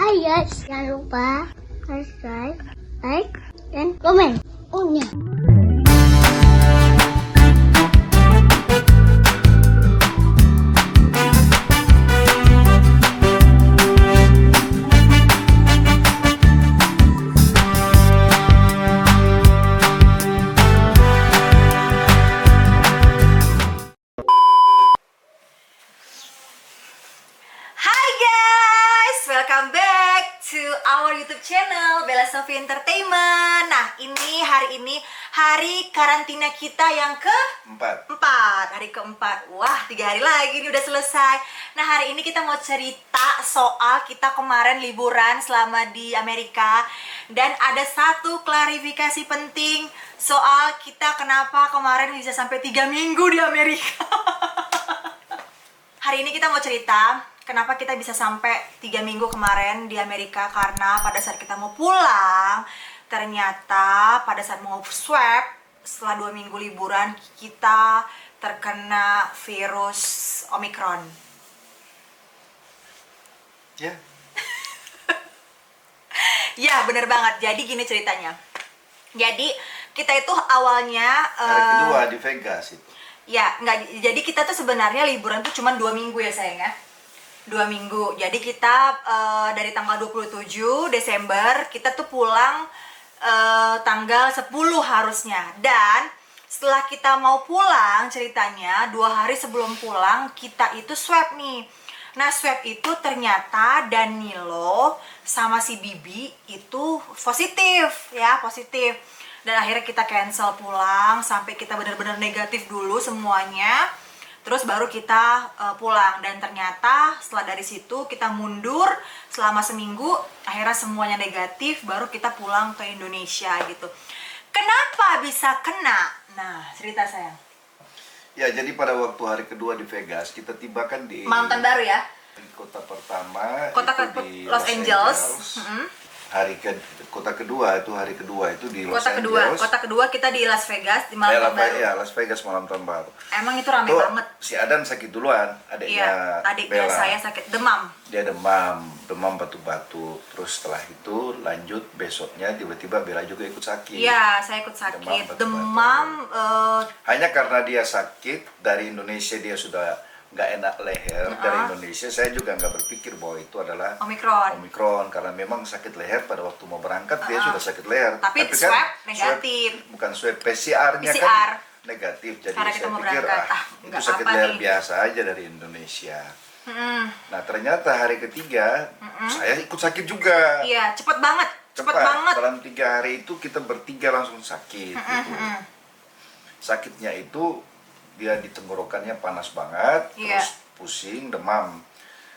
Hai guys, jangan lupa subscribe, like, dan komen. Oh ya. Hai guys, welcome back to our YouTube channel Bella Sophie Entertainment. Nah, hari ini hari karantina kita yang keempat, hari keempat. Wah, 3 hari lagi nih udah selesai. Nah, hari ini kita mau cerita soal kita kemarin liburan selama di Amerika. Dan ada satu klarifikasi penting soal kita kenapa kemarin bisa sampai 3 minggu di Amerika. Hari ini kita mau cerita kenapa kita bisa sampai 3 minggu kemarin di Amerika. Karena pada saat kita mau pulang, ternyata pada saat mau swab setelah 2 minggu liburan, kita terkena virus Omicron. Ya, Ya, bener banget. Jadi gini ceritanya. Jadi kita itu awalnya hari kedua di Vegas itu. ya, nggak. Jadi kita tuh sebenarnya liburan tuh cuma 2 minggu ya sayang ya. 2 minggu. Jadi kita dari tanggal 27 Desember kita tuh pulang tanggal 10 harusnya. Dan setelah kita mau pulang ceritanya 2 hari sebelum pulang kita itu swab nih. Nah, swab itu ternyata Danilo sama si Bibi itu positif ya, positif. Dan akhirnya kita cancel pulang sampai kita benar-benar negatif dulu semuanya. Terus baru kita pulang. Dan ternyata setelah dari situ kita mundur selama seminggu. Akhirnya semuanya negatif, baru kita pulang ke Indonesia gitu. Kenapa bisa kena? Nah, cerita sayang. Ya, jadi pada waktu hari kedua di Vegas kita tiba kan di Mountain Baru ya? di kota pertama Kota itu di Los Angeles. Kota kedua itu di Los Kota kedua, Angeles. kota kedua kita di Las Vegas di malam tahun baru. Ya, Las Vegas malam tahun baru. Emang itu rame Tuh, banget. si Adan sakit duluan, Iya, adiknya Bella. saya sakit demam. Dia demam batu-batu. Terus setelah itu lanjut besoknya tiba-tiba Bella juga ikut sakit. Iya, saya ikut sakit. Demam, Demam, Hanya karena dia sakit dari Indonesia, dia sudah nggak enak leher. Dari Indonesia saya juga nggak berpikir bahwa itu adalah Omicron. karena memang sakit leher pada waktu mau berangkat dia sudah sakit leher. Tapi swab negatif. Bukan swab, PCR-nya PCR. kan negatif. Jadi Karena kita saya mau pikir berangkat, itu nggak sakit apa-apa leher nih. biasa aja dari Indonesia. Nah, ternyata hari ketiga saya ikut sakit juga. Iya, cepet banget. Dalam 3 hari itu kita bertiga langsung sakit gitu. Sakitnya itu dia di tenggorokannya panas banget, Iya. terus pusing, demam.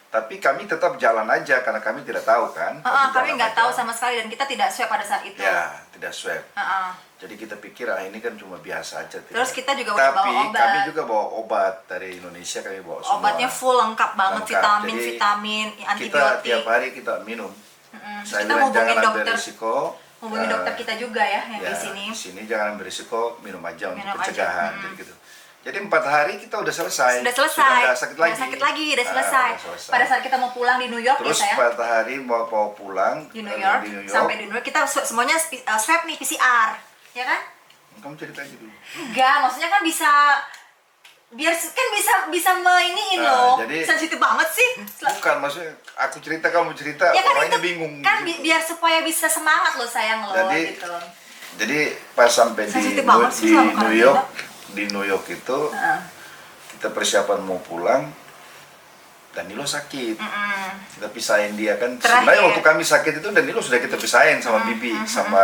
Tapi kami tetap jalan aja karena kami tidak tahu kan. Kami jalan nggak aja. tahu sama sekali dan kita tidak swab pada saat itu. Ya, tidak swab. Heeh. Jadi kita pikir ini kan cuma biasa aja. Terus kita juga udah Tapi bawa obat. kami juga bawa obat dari Indonesia, kami bawa semua. Obatnya full lengkap banget, Lengkap. vitamin, Jadi, Kita antibiotik. tiap hari kita minum. Saya Kita bilang hubungin jangan ambil dokter. risiko. Hubungi dokter kita juga ya yang di sini. Di sini jangan ambil risiko, minum aja untuk Minum aja. pencegahan. Jadi gitu. Jadi 4 hari kita udah selesai. Sudah selesai. Sudah nggak sakit Udah lagi. sakit lagi, udah Nah, selesai. udah selesai. Pada saat kita mau pulang di New York Terus ya saya. 4 hari mau pulang Di New York, sampai di New York kita semuanya swab nih PCR, ya kan? Kamu cerita aja dulu. Enggak, maksudnya kan biar kan bisa mainin Nah, loh. jadi- Sensitif banget sih. Bukan, maksudnya aku cerita kamu cerita, Ya kan orangnya itu bingung. kan gitu. biar supaya bisa semangat loh sayang loh Jadi, gitu. Jadi pas sampai Sensitif banget sih selama di New York itu Heeh. kita persiapan mau pulang, Danilo sakit. Kita pisahin dia kan. Terakhir. Sebenarnya waktu kami sakit itu Danilo sudah kita pisahin sama Bibi, sama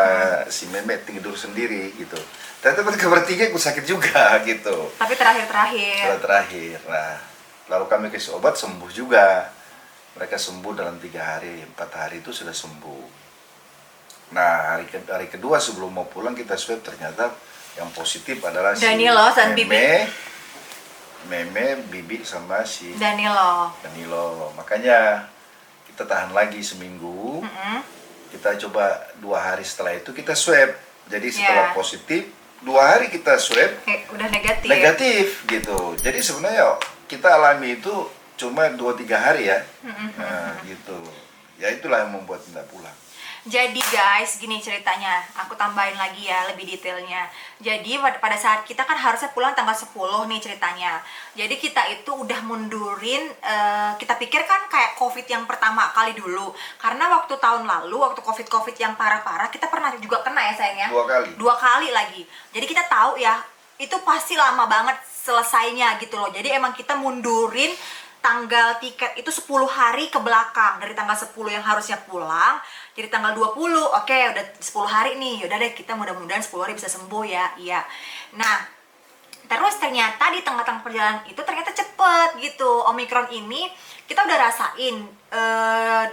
si Memet tidur sendiri gitu. Ternyata mereka bertiga ikut sakit juga gitu. Tapi terakhir. Setelah terakhir, nah lalu kami kasih obat, sembuh juga. Mereka sembuh dalam 3 hari, 4 hari itu sudah sembuh. Nah hari kedua sebelum mau pulang kita swab, ternyata yang positif adalah Danilo dan Meme, Bibi sama si Danilo. Makanya kita tahan lagi seminggu. Kita coba 2 hari setelah itu kita swab. Jadi setelah Yeah. positif 2 hari kita swab Udah negatif. negatif gitu. Jadi sebenarnya kita alami itu cuma 2-3 hari ya. Nah, gitu. Ya itulah yang membuat tidak pulang. Jadi guys, gini ceritanya, aku tambahin lagi ya lebih detailnya. Jadi pada saat kita kan harusnya pulang tanggal 10 nih ceritanya. Jadi kita itu udah mundurin, kita pikir kan kayak COVID yang pertama kali dulu. Karena waktu tahun lalu, waktu COVID yang parah-parah, kita pernah juga kena ya sayangnya. 2 kali. 2 kali lagi. Jadi kita tahu ya, itu pasti lama banget selesainya gitu loh. Jadi emang kita mundurin tanggal tiket itu 10 hari ke belakang. Dari tanggal 10 yang harusnya pulang jadi tanggal 20. Oke, udah 10 hari nih. Yaudah deh, kita mudah-mudahan 10 hari bisa sembuh ya. Iya. Nah, terus ternyata di tengah-tengah perjalanan itu ternyata cepet gitu. Omikron ini kita udah rasain,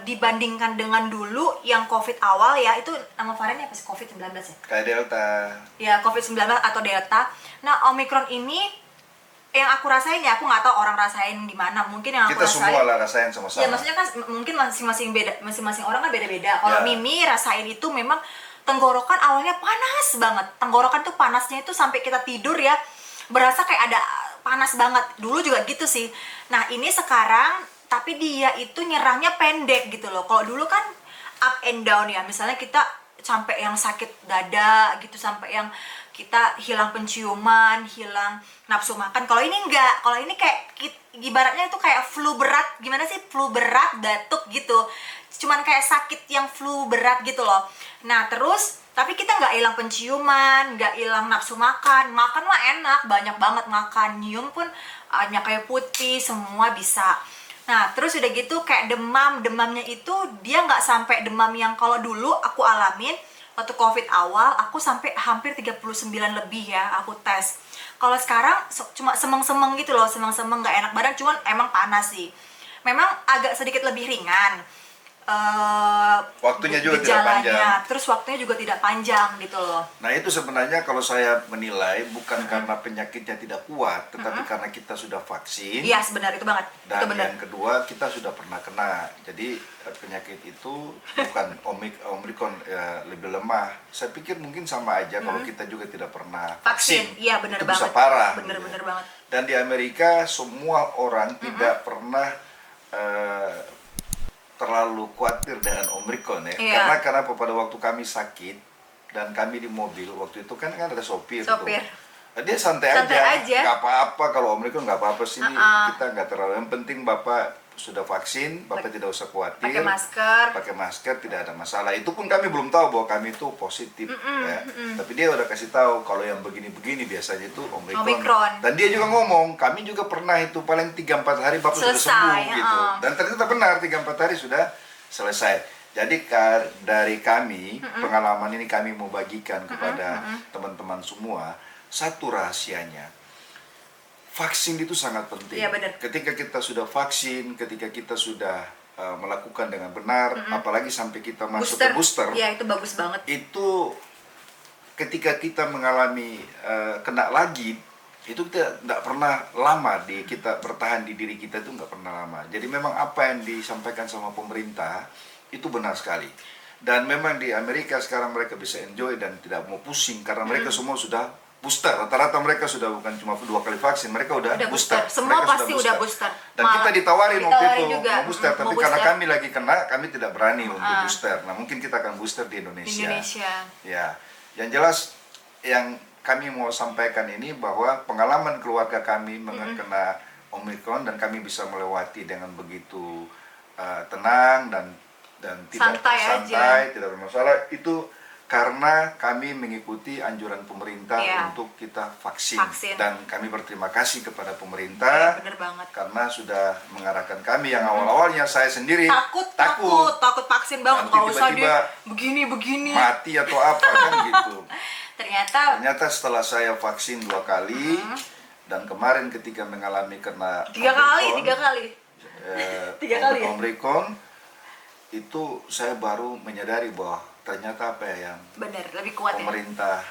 dibandingkan dengan dulu yang COVID awal ya, itu nama variannya apa sih? COVID-19 ya? Kayak Delta. Ya, COVID-19 atau Delta. Nah, Omikron ini yang aku rasain ya, aku nggak tahu orang rasain di mana. Mungkin yang aku Kita rasain, semua lah rasain sama-sama. ya maksudnya kan mungkin masing-masing beda, masing-masing orang kan beda-beda. Kalau Ya. Mimi rasain itu memang tenggorokan awalnya panas banget. Tenggorokan tuh panasnya itu sampai kita tidur ya, berasa kayak ada panas banget. Dulu juga gitu sih. Nah, ini sekarang tapi dia itu nyerangnya pendek gitu loh. Kalau dulu kan up and down ya. Misalnya kita sampai yang sakit dada gitu, sampai yang kita hilang penciuman, hilang nafsu makan. Kalau ini enggak. Kalau ini kayak ibaratnya itu kayak flu berat. Gimana sih? Flu berat, batuk gitu. Cuman kayak sakit yang flu berat gitu loh. Nah, terus tapi kita nggak hilang penciuman, nggak hilang nafsu makan. Makan mah enak, banyak banget makan. Nyium pun hanya kayak putih, semua bisa. Nah, terus udah gitu kayak demamnya itu dia nggak sampai demam yang kalau dulu aku alamin waktu COVID awal, aku sampai hampir 39 lebih ya, aku tes. Kalau sekarang cuma semeng-semeng gitu loh, semeng-semeng nggak enak badan, cuman emang panas sih. Memang agak sedikit lebih ringan. Waktunya juga tidak panjang. Terus waktunya juga tidak panjang gitu loh. Nah itu sebenarnya kalau saya menilai bukan karena penyakitnya tidak kuat, tetapi karena kita sudah vaksin. Iya sebenarnya itu banget. Dan Itu benar. yang kedua kita sudah pernah kena. Jadi penyakit itu bukan Omikron lebih lemah. Saya pikir mungkin sama aja kalau kita juga tidak pernah vaksin. Iya benar itu banget. bisa parah. Bener-bener banget. Dan di Amerika semua orang tidak pernah terlalu khawatir dengan Omikron ya. Iya. Karena pada waktu kami sakit dan kami di mobil waktu itu kan ada sopir. Sopir. Tuh. Dia santai aja. Nggak apa-apa kalau Omikron, nggak apa-apa sih. Kita nggak terlalu. Yang penting Bapak sudah vaksin, Bapak tidak usah khawatir. Pakai masker tidak ada masalah. Itu pun kami belum tahu bahwa kami itu positif ya. Tapi dia udah kasih tahu kalau yang begini-begini biasanya itu Omikron. Dan dia juga ngomong, kami juga pernah itu paling 3-4 hari Bapak sudah sembuh gitu. Dan ternyata benar 3-4 hari sudah selesai. Jadi dari kami, pengalaman ini kami mau bagikan kepada teman-teman semua. Satu rahasianya, vaksin itu sangat penting. Iya, benar. Ketika kita sudah vaksin, ketika kita sudah melakukan dengan benar, apalagi sampai kita masuk ke booster. Iya, itu bagus banget. Itu ketika kita mengalami kena lagi, itu kita tidak pernah lama kita bertahan di diri kita itu nggak pernah lama. Jadi memang apa yang disampaikan sama pemerintah itu benar sekali. Dan memang di Amerika sekarang mereka bisa enjoy dan tidak mau pusing karena mereka semua sudah booster. Rata-rata mereka sudah bukan cuma 2 kali vaksin, mereka udah booster. Semua mereka pasti udah booster. Dan kita ditawarin waktu itu juga. mau booster, tapi karena kami lagi kena, kami tidak berani untuk booster. Nah mungkin kita akan booster di Indonesia. Ya, yang jelas yang kami mau sampaikan ini bahwa pengalaman keluarga kami mengena Omikron dan kami bisa melewati dengan begitu tenang dan tidak santai, tidak bermasalah itu. Karena kami mengikuti anjuran pemerintah untuk kita vaksin. Dan kami berterima kasih kepada pemerintah bener banget. Karena sudah mengarahkan kami yang awal-awalnya saya sendiri takut vaksin banget, nggak usah deh begini mati atau apa kan gitu. Ternyata setelah saya vaksin 2 kali dan kemarin ketika mengalami kena tiga kali Omikron itu saya baru menyadari bahwa ternyata apa yang lebih kuat pemerintah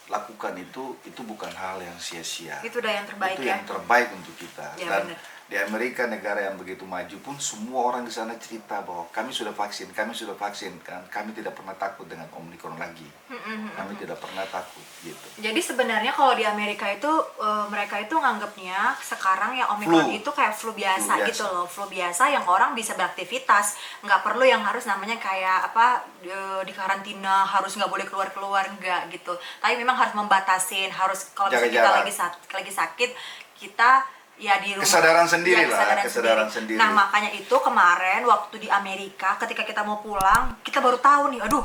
lakukan itu bukan hal yang sia-sia. Itu udah yang terbaik itu yang terbaik untuk kita. Ya, Dan Di Amerika, negara yang begitu maju pun, semua orang di sana cerita bahwa kami sudah vaksin kan. Kami tidak pernah takut dengan Omicron lagi. Kami tidak pernah takut gitu. Jadi sebenarnya kalau di Amerika itu mereka itu nganggapnya sekarang ya Omicron Flu. itu kayak flu biasa, Flu biasa. gitu loh, flu biasa yang orang bisa beraktivitas, nggak perlu yang harus namanya kayak apa di karantina, harus nggak boleh keluar nggak gitu. Tapi memang harus membatasin, harus kalau Jaga misalnya kita jarak. lagi sakit kita ya di rumah. Kesadaran sendiri Ya, lah, kesadaran sendiri. Nah makanya itu kemarin waktu di Amerika ketika kita mau pulang kita baru tahu nih, aduh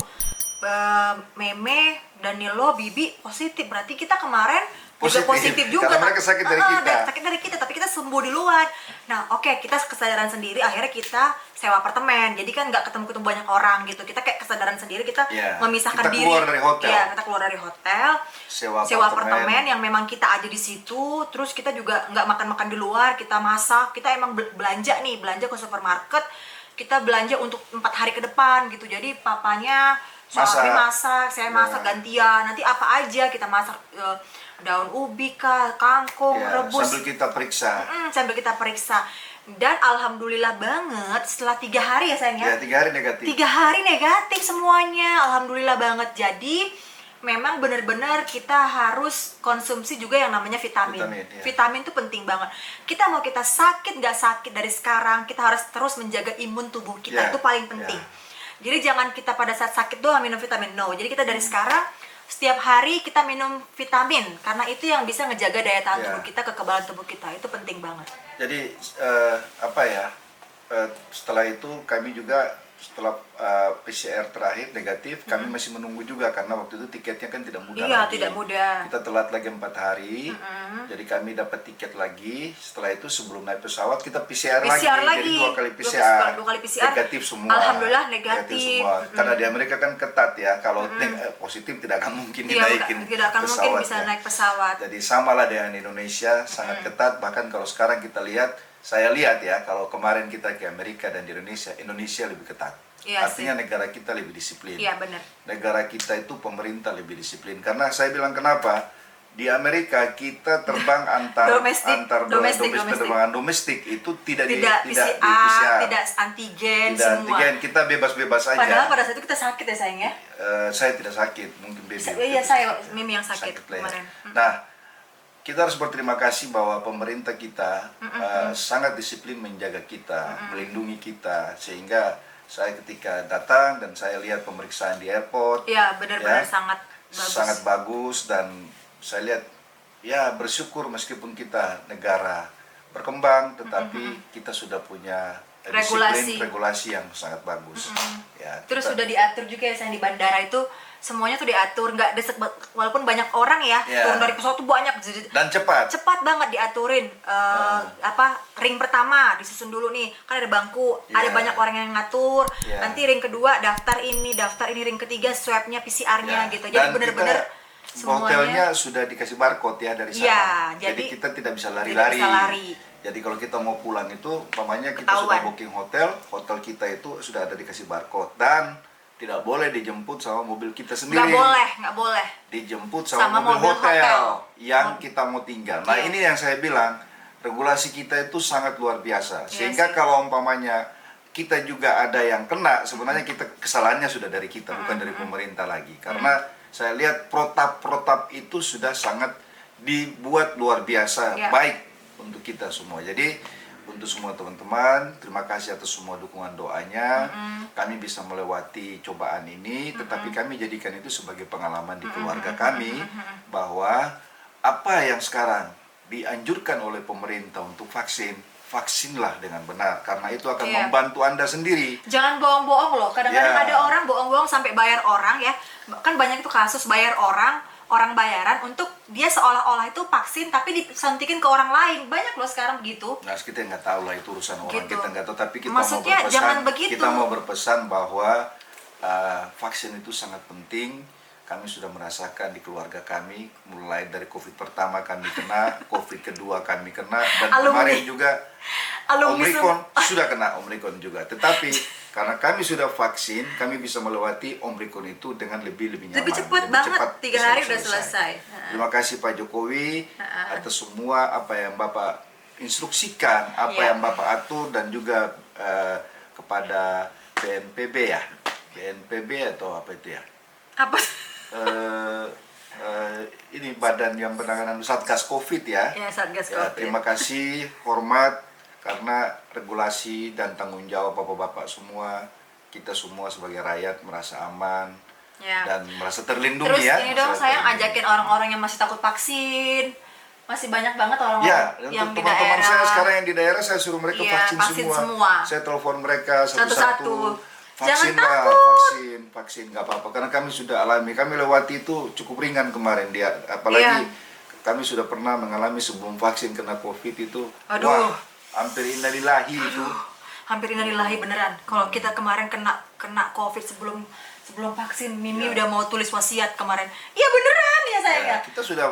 Meme, Danilo, Bibi positif, berarti kita kemarin juga positif juga. Karena mereka sakit dari kita. Sakit dari kita, tapi kita sembuh di luar. Nah, oke, kita kesadaran sendiri. Akhirnya kita sewa apartemen. Jadi kan nggak ketemu banyak orang gitu. Kita kayak kesadaran sendiri. Kita memisahkan kita diri. keluar dari hotel. Iya, kita keluar dari hotel. Sewa apartemen yang memang kita ada di situ. Terus kita juga nggak makan di luar. Kita masak. Kita emang belanja ke supermarket. Kita belanja untuk 4 hari ke depan gitu. Jadi papanya suami masak, saya masak gantian. Nanti apa aja kita masak, daun ubi kah, kangkung, rebus. Sambil kita periksa. Dan alhamdulillah banget setelah 3 hari ya sayang ya. 3 hari negatif. 3 hari negatif semuanya. Alhamdulillah banget. Jadi memang benar-benar kita harus konsumsi juga yang namanya vitamin. Vitamin itu penting banget. Kita mau kita sakit nggak sakit dari sekarang, kita harus terus menjaga imun tubuh kita. Itu paling penting. Jadi jangan kita pada saat sakit doang minum vitamin, no. Jadi kita dari sekarang setiap hari kita minum vitamin, karena itu yang bisa ngejaga daya tahan tubuh kita, kekebalan tubuh kita. Itu penting banget. Jadi setelah itu kami juga setelah PCR terakhir negatif, kami masih menunggu juga karena waktu itu tiketnya kan tidak mudah lagi. Tidak mudah. Kita telat lagi 4 hari, jadi kami dapat tiket lagi. Setelah itu sebelum naik pesawat kita PCR lagi. Jadi 2 kali PCR. 2 kali PCR. Negatif semua. Alhamdulillah negatif. Semua. Karena di Amerika kan ketat ya, kalau positif tidak akan mungkin dinaikin pesawat. Tidak akan mungkin bisa naik pesawat. Jadi samalah dengan Indonesia, sangat ketat. Bahkan kalau sekarang kita lihat, saya lihat ya, kalau kemarin kita ke Amerika dan di Indonesia lebih ketat. Artinya negara kita lebih disiplin. Iya, benar. Negara kita itu pemerintah lebih disiplin. Karena saya bilang kenapa? Di Amerika kita terbang penerbangan domestik itu tidak PCR, tidak antigen, semua. Kita bebas-bebas aja. Padahal pada saat itu kita sakit ya sayang ya. Saya tidak sakit, mungkin baby. Iya, Mimi yang sakit kemarin. Nah, kita harus berterima kasih bahwa pemerintah kita sangat disiplin menjaga kita, melindungi kita, sehingga saya ketika datang dan saya lihat pemeriksaan di airport, benar-benar sangat bagus dan saya lihat bersyukur meskipun kita negara berkembang, tetapi kita sudah punya regulasi yang sangat bagus. Terus sudah diatur juga ya sayang, di bandara itu semuanya tuh diatur, nggak desek, walaupun banyak orang ya, turun dari pesawat tuh banyak dan cepat banget diaturin. Ring pertama disusun dulu nih, kan ada bangku, ada banyak orang yang ngatur. Nanti ring kedua daftar ini, ring ketiga swabnya, PCR-nya gitu. Jadi bener-bener semuanya. Hotelnya sudah dikasih barcode ya dari sana. Jadi kita tidak bisa lari-lari. Jadi kalau kita mau pulang itu, umpamanya kita sudah booking hotel kita itu sudah ada dikasih barcode, dan tidak boleh dijemput sama mobil kita sendiri. Nggak boleh. Dijemput sama mobil hotel yang kita mau tinggal. Nah, ini yang saya bilang, regulasi kita itu sangat luar biasa. Sehingga kalau umpamanya kita juga ada yang kena, sebenarnya kesalahannya sudah dari kita, bukan dari pemerintah lagi. Karena saya lihat protap itu sudah sangat dibuat luar biasa, baik untuk kita semua. Jadi untuk semua teman-teman, terima kasih atas semua dukungan doanya. Kami bisa melewati cobaan ini, tetapi kami jadikan itu sebagai pengalaman di keluarga kami, bahwa apa yang sekarang dianjurkan oleh pemerintah untuk vaksinlah dengan benar, karena itu akan membantu Anda sendiri. Jangan bohong-bohong loh, kadang-kadang ada orang bohong-bohong sampai bayar orang ya. Kan banyak itu kasus bayar orang bayaran untuk dia seolah-olah itu vaksin tapi disuntikin ke orang lain. Banyak loh sekarang begitu. Nah, kita nggak tahu lah itu urusan orang, kita nggak tahu, tapi Maksudnya, jangan begitu. Kita mau berpesan bahwa vaksin itu sangat penting. Kami sudah merasakan di keluarga kami, mulai dari COVID pertama kami kena, COVID kedua kami kena, dan kemarin juga Omicron sudah kena Omicron juga. Tetapi karena kami sudah vaksin, kami bisa melewati Omicron itu dengan lebih nyaman. Lebih cepat banget, 3 hari udah selesai. Terima kasih Pak Jokowi atas semua apa yang Bapak instruksikan apa yang Bapak atur, dan juga kepada BNPB ya, BNPB atau apa itu ya? Apa? Ini badan yang penanganan Satgas Covid ya. Ya, Satgas Ya, Covid. terima kasih, hormat, karena regulasi dan tanggung jawab bapak-bapak semua, kita semua sebagai rakyat merasa aman Ya. dan merasa terlindungi. Terus ya. ini dong, merasa saya terlindungi. ajakin orang-orang yang masih takut vaksin. Masih banyak banget orang-orang Ya, yang untuk di teman-teman daerah. saya sekarang yang di daerah, saya suruh mereka Iya, vaksin vaksin semua. semua. Saya telepon mereka Satu-satu. satu-satu. Vaksin Jangan lah, takut. vaksin nggak apa-apa. Karena kami sudah alami, kami lewati itu cukup ringan kemarin dia. Apalagi kami sudah pernah mengalami sebelum vaksin kena COVID itu. Aduh. Wah, hampir innalillahi itu. Hampir innalillahi beneran. Kalau kita kemarin kena COVID sebelum vaksin, Mimi Ya. udah mau tulis wasiat kemarin. Iya beneran ya sayang ya. Kita sudah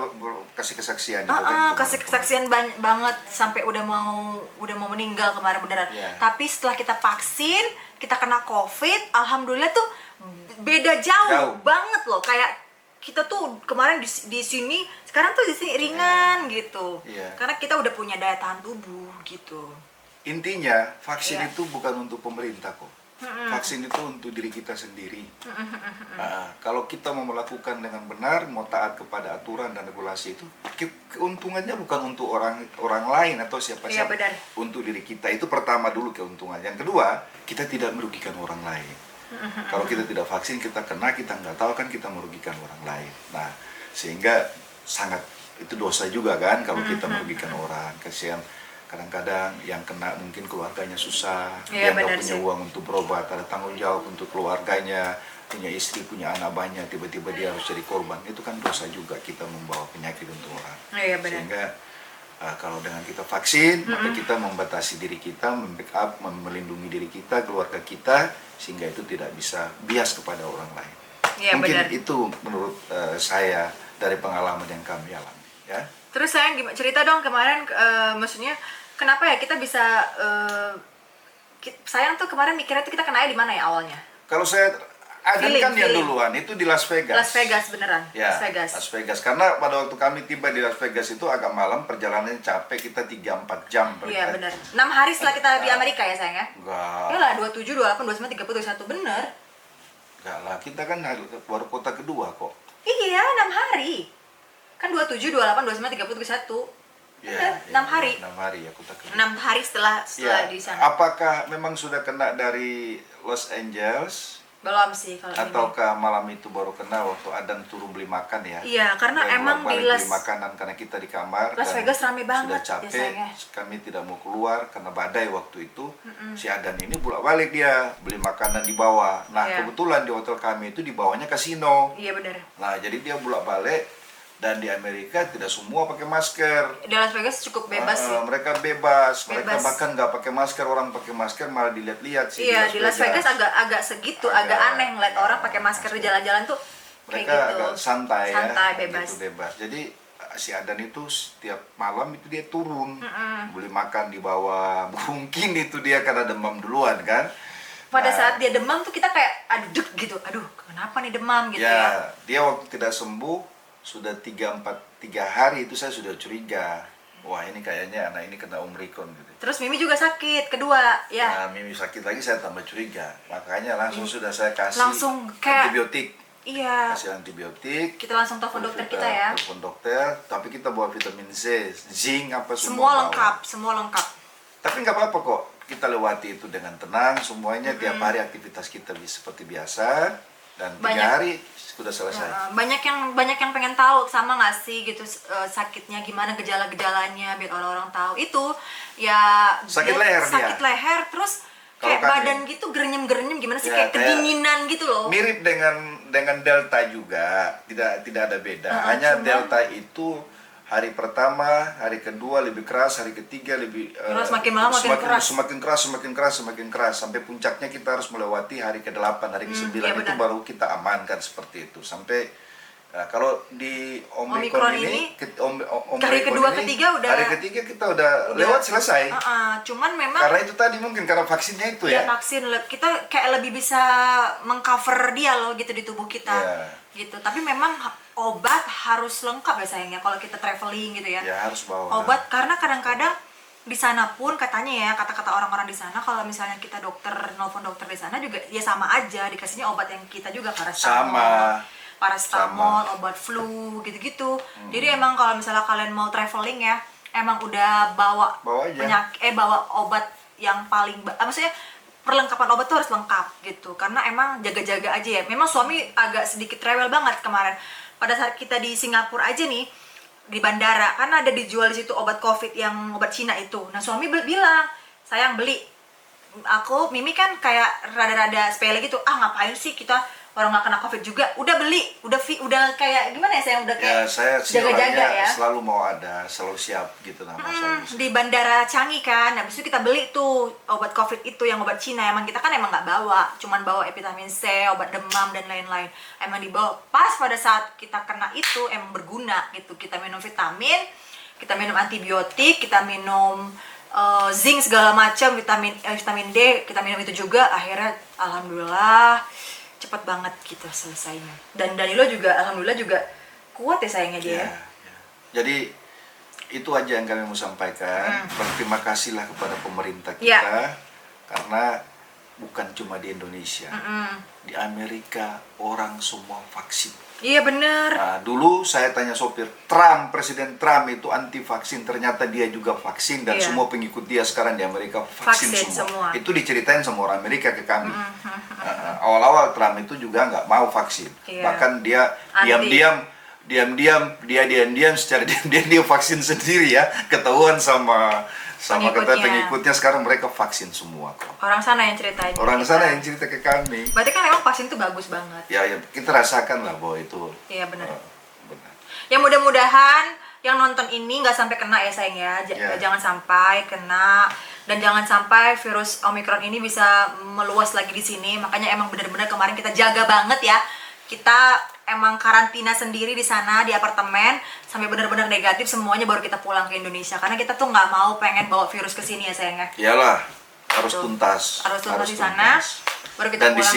kasih kesaksian itu kan. Kasih kesaksian banget sampai udah mau meninggal kemarin beneran. Ya. Tapi setelah kita vaksin, kita kena COVID, alhamdulillah tuh beda jauh banget loh. Kayak kita tuh kemarin di sini, sekarang tuh di sini ringan gitu. Iya. Karena kita udah punya daya tahan tubuh gitu. Intinya vaksin Iya. itu bukan untuk pemerintah kok. Vaksin itu untuk diri kita sendiri. Nah, kalau kita mau melakukan dengan benar, mau taat kepada aturan dan regulasi itu, keuntungannya bukan untuk orang lain atau siapa-siapa. Iya, benar. Untuk diri kita itu pertama dulu keuntungan. Yang kedua, kita tidak merugikan orang lain. Kalau kita tidak vaksin, kita kena, kita nggak tahu kan kita merugikan orang lain. Nah, sehingga sangat itu dosa juga kan kalau kita merugikan orang. Kasihan. Kadang-kadang yang kena mungkin keluarganya susah, dia Iya, nggak benar punya sih. uang untuk berobat, ada tanggung jawab untuk keluarganya, punya istri, punya anak banyak, tiba-tiba dia harus jadi korban. Itu kan dosa juga, kita membawa penyakit untuk orang. Iya, benar. Sehingga kalau dengan kita vaksin, maka kita membatasi diri kita, membackup, melindungi diri kita, keluarga kita, sehingga itu tidak bisa bias kepada orang lain. Iya, Mungkin benar. itu menurut saya dari pengalaman yang kami alami. Ya. Terus sayang cerita dong kemarin, maksudnya kenapa ya kita bisa sayang tuh kemarin mikirnya tuh kita kenanya di mana ya awalnya? Kalau saya ada kan yang Feeling. duluan itu di Las Vegas. Las Vegas beneran. Ya, Las Vegas. Las Vegas. Karena pada waktu kami tiba di Las Vegas itu agak malam, perjalanannya capek, kita 3-4 jam. Iya bener. 6 hari setelah kita di Amerika ya sayang ya? Enggak, Ya lah 27, 28, 29, 30, 31 bener. enggak lah. Kita kan baru kota kedua kok. Iya 6 hari. Kan 27, 28, 29, 30, 31. Ya, 6 hari. 6 hari ya kota kedua. 6 hari setelah Ya, di sana. apakah memang sudah kena dari Los Angeles? Belum sih kalau ini. Ataukah malam itu baru kena waktu Adan turun beli makan ya? Iya, karena Kita emang bolak-balik di Las- beli makanan karena kita di kamar. Las dan Vegas rame banget sudah ya, capek, sayangnya. kami tidak mau keluar karena badai waktu itu. Si Adan ini bolak-balik dia beli makanan di bawah. Nah, Iya. kebetulan di hotel kami itu di bawahnya kasino. Iya bener. Nah, jadi dia bolak-balik, dan di Amerika tidak semua pakai masker. Di Las Vegas cukup bebas sih. Mereka bebas. Mereka Bebas. bahkan nggak pakai masker, orang pakai masker malah dilihat-lihat sih. Iya, di Las Vegas agak segitu, agak aneh ngeliat orang pakai masker di jalan-jalan tuh kayak Mereka gitu. agak santai, ya, Santai, bebas. gitu, bebas. Jadi si Adan itu setiap malam itu dia turun beli makan di bawah. Mungkin itu dia karena demam duluan kan. Pada Nah, saat dia demam tuh kita kayak aduh gitu, aduh kenapa nih demam gitu ya. dia waktu tidak sembuh sudah 3 hari itu saya sudah curiga. Wah, ini kayaknya anak ini kena Omicron gitu. Terus Mimi juga sakit kedua ya. Nah, Mimi sakit lagi, saya tambah curiga. Makanya langsung sudah saya kasih Langsung kayak- antibiotik. Iya. Kasih antibiotik. Kita langsung telepon dokter kita ya. Telepon dokter, tapi kita bawa vitamin C, zinc apa Semua semua. bawa. lengkap, semua lengkap. Tapi nggak apa-apa kok. Kita lewati itu dengan tenang. Semuanya tiap hari aktivitas kita seperti biasa, dan 3 Banyak. hari sudah selesai. Ya, banyak yang pengen tahu sama nggak sih gitu sakitnya gimana, gejala-gejalanya biar orang-orang tahu. Itu ya Sakit dia leher sakit dia. leher terus Kalau kayak kaki. badan gitu gerenyem-gerenyem gimana sih, Ya, kayak kedinginan gitu loh. Mirip dengan Delta juga, tidak ada beda. Hanya cuman- Delta itu hari pertama, hari kedua lebih keras, hari ketiga lebih Keras, makin malam makin keras. semakin keras sampai puncaknya kita harus melewati hari ke-8, hari ke-9 iya itu benar. baru kita amankan seperti itu. Sampai kalau di Omicron Omicron ini, ini, hari kedua, ketiga udah- hari ketiga kita udah lewat selesai. Cuman memang Karena itu tadi mungkin karena vaksinnya itu ya ya. vaksin kita kayak lebih bisa mengcover dia loh gitu di tubuh kita. Iya. Gitu. Tapi memang obat harus lengkap ya sayangnya kalau kita traveling gitu ya. Ya harus bawa. Obat karena kadang-kadang di sana pun katanya ya, kata-kata orang-orang di sana kalau misalnya kita nelfon dokter di sana juga ya sama aja, dikasihnya obat yang kita juga, paracetamol, obat flu gitu-gitu. Jadi emang kalau misalnya kalian mau traveling ya, emang udah bawa aja. bawa obat yang paling maksudnya perlengkapan obat tuh harus lengkap gitu, karena emang jaga-jaga aja ya. Memang suami agak sedikit rewel banget kemarin pada saat kita di Singapura aja nih, di bandara, karena ada dijual di situ obat COVID yang obat Cina itu. Nah suami bilang, sayang beli. Mimi kan kayak rada-rada sepele gitu, ngapain sih kita orang nggak kena COVID juga, udah beli, udah kayak gimana ya, saya udah kayak saya jaga-jaga ya, selalu mau ada, selalu siap gitu di bandara Changi kan. Habis itu kita beli tuh obat COVID itu yang obat Cina. Emang kita kan emang nggak bawa, cuman bawa vitamin C, obat demam dan lain-lain. Emang dibawa pas pada saat kita kena itu, emang berguna gitu. Kita minum vitamin, kita minum antibiotik, kita minum zinc segala macam, vitamin D kita minum itu juga. Akhirnya alhamdulillah cepat banget gitu selesainya. Dan Danilo juga alhamdulillah juga kuat ya sayangnya dia. Jadi itu aja yang kami mau sampaikan. Berterima kasihlah kepada pemerintah kita, karena bukan cuma di Indonesia, di Amerika orang semua vaksin. Iya bener. Nah, dulu saya tanya sopir, Presiden Trump itu anti vaksin, ternyata dia juga vaksin, dan semua pengikut dia sekarang di Amerika vaksin semua. Itu diceritain sama orang Amerika ke kami. Awal-awal Trump itu juga nggak mau vaksin, bahkan dia diam-diam secara diam-diam dia vaksin sendiri ya, ketahuan sama pengikutnya. Sekarang mereka vaksin semua kok. Orang sana yang ceritain. Sana yang cerita ke kami. Berarti kan emang vaksin itu bagus banget. Ya kita rasakan lah bahwa itu. Iya benar. Ya mudah-mudahan yang nonton ini nggak sampai kena ya sayang ya. Jangan sampai kena, dan jangan sampai virus Omicron ini bisa meluas lagi di sini. Makanya emang benar-benar kemarin kita jaga banget ya. Kita emang karantina sendiri di sana di apartemen sampai benar-benar negatif semuanya, baru kita pulang ke Indonesia, karena kita tuh nggak mau pengen bawa virus ke sini ya sayangnya. Iyalah, harus tuntas di sana, baru kita dan pulang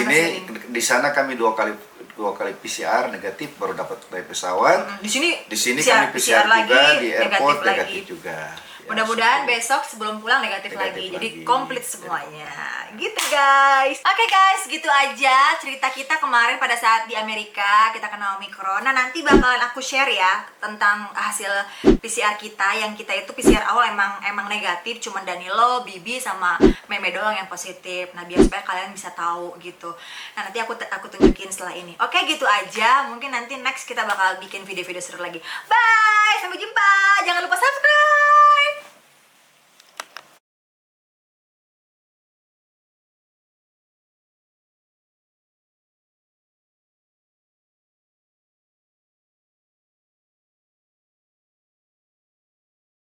di sana kami dua kali PCR negatif baru dapat dari pesawat. Di sini kami PCR juga, di airport negatif juga. Mudah-mudahan besok sebelum pulang negatif lagi. Jadi komplit semuanya. Gitu guys. Oke guys, gitu aja cerita kita kemarin pada saat di Amerika kita kena Omicron. Nah, nanti bakalan aku share ya tentang hasil PCR kita. Yang kita itu PCR awal emang negatif, cuman Danilo, Bibi sama Meme doang yang positif. Nah, biar supaya kalian bisa tahu gitu. Nah, nanti aku tunjukin setelah ini. Oke, gitu aja. Mungkin nanti next kita bakal bikin video-video seru lagi. Bye, sampai jumpa. Jangan lupa subscribe.